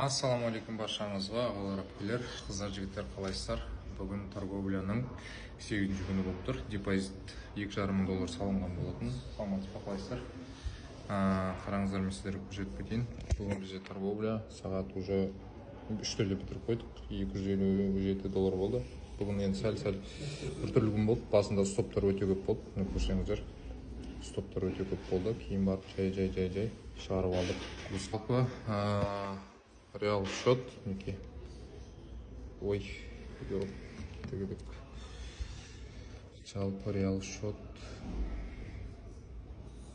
Ассалаумағалейкум баршаңызға, ағалар әпкелер, қыздар, жігіттер, қалайсыздар? Бүгін торговляның 8-ші күні болып тұр. Депозит $2,500 салынған болатын. Саламатсыз ба, қалайсыздар? Қараңыздар, мен сіздерге көрсетіп кетейін. Бүгін бізде торговля сағат уже 3-терде бітіріп қойдық. $257 болды. Бүгін енді сәл біртүрлі күн болды. Басында стоптар өте көп болды. Міне көрсеңіздер. Стоптар өте көп болды. Кейін барып жай шығарып алдық. Жалпы реал счет неке. Ой, жалпы реал счет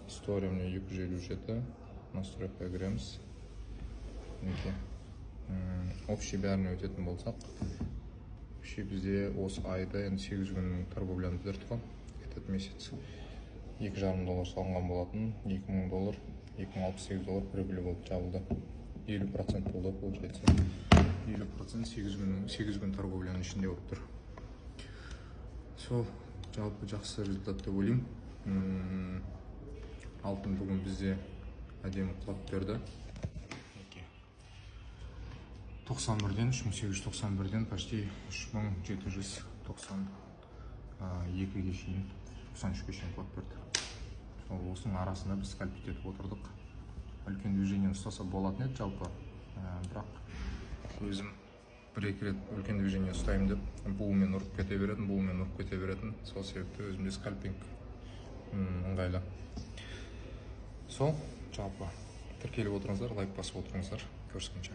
история мне 257. Настройкаға кіреміз. Неке. Общий бәріне өтетін болсақ, общий бізде осы айда 8 күннің торговляны бітірдік қой. Этот месяц $2,500 салынған болатын. $2,000, $2,068 прибыль болып жабылды. 50% болды, получается. 50% 8 күн торговляның ішінде болып тұр. Сол, жалпы жақсы результат деп ойлаймын. Алтын бүгін бізде әдемі құлап берді. 3891-ден почти 3792-ге шейін, 93-ге шейін құлап берді. Осының арасында біз скальпить етіп отырдық. Үлкен движение ұстаса болатын еді жалпы, бірақ өзім бір-екі рет үлкен движение ұстаймын деп буымен ұрып кете беретін. Сол себепті өзімде скальпинг ыңғайлы. Сол, жалпы тіркеліп отырыңыздар, лайк басып отырыңыздар. Көріскенше.